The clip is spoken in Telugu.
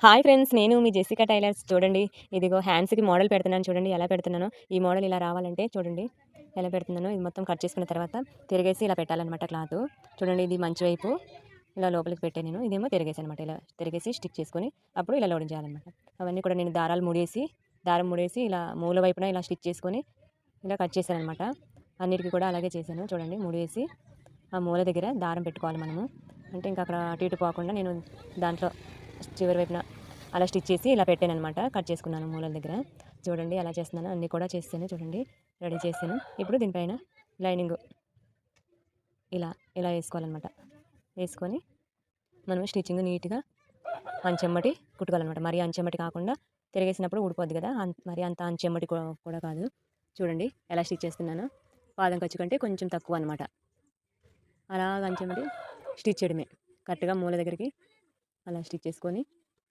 హాయ్ ఫ్రెండ్స్, నేను మీ జెసికా టైలర్స్. చూడండి, ఇదిగో హ్యాండ్స్‌కి మోడల్ పెడుతున్నాను చూడండి ఎలా పెడుతున్నానో. ఈ మోడల్ ఇలా రావాలంటే చూడండి ఎలా పెడుతున్నానో. ఇది మొత్తం కట్ చేసుకున్న తర్వాత తిరిగేసి ఇలా పెట్టాలన్నమాట క్లాత్. చూడండి, ఇది మంచి వైపు ఇలా లోపలికి పెట్టాను నేను. ఇదేమో తిరిగేసానమాట. ఇలా తిరిగేసి స్టిచ్ చేసుకొని అప్పుడు ఇలా లోడింగ్ చేయాలన్నమాట. అవన్నీ కూడా నేను దారం ముడేసి ఇలా మూల వైపున ఇలా స్టిచ్ చేసుకొని ఇలా కట్ చేశానన్నమాట. అన్నిటికి కూడా అలాగే చేశాను. చూడండి, ముడేసి ఆ మూల దగ్గర దారం పెట్టుకోవాలి మనము. అంటే ఇంకా అక్కడ అటు ఇటు పోకుండా నేను దాంట్లో చివరి వైపున అలా స్టిచ్ చేసి ఇలా పెట్టానన్నమాట. కట్ చేసుకున్నాను మూలల దగ్గర. చూడండి ఎలా చేస్తున్నాను, అన్నీ కూడా చేస్తాను. చూడండి, రెడీ చేశాను. ఇప్పుడు దీనిపైన లైనింగ్ ఇలా ఇలా వేసుకోవాలన్నమాట. వేసుకొని మనం స్టిచ్చింగ్ నీట్గా అంచెమ్మటి కుట్టుకోవాలన్నమాట. మరి అంచెమ్మటి కాకుండా తిరిగేసినప్పుడు ఊడిపోద్ది కదా, మరి అంత అంచెమ్మటి కూడా కాదు. చూడండి ఎలా స్టిచ్ చేస్తున్నాను. పాదం ఖర్చు కంటే కొంచెం తక్కువ అనమాట. అలా అంచెమ్మటి స్టిచ్ చేయడమే. కరెక్ట్గా మూల దగ్గరికి అలా స్టిచ్ చేసుకొని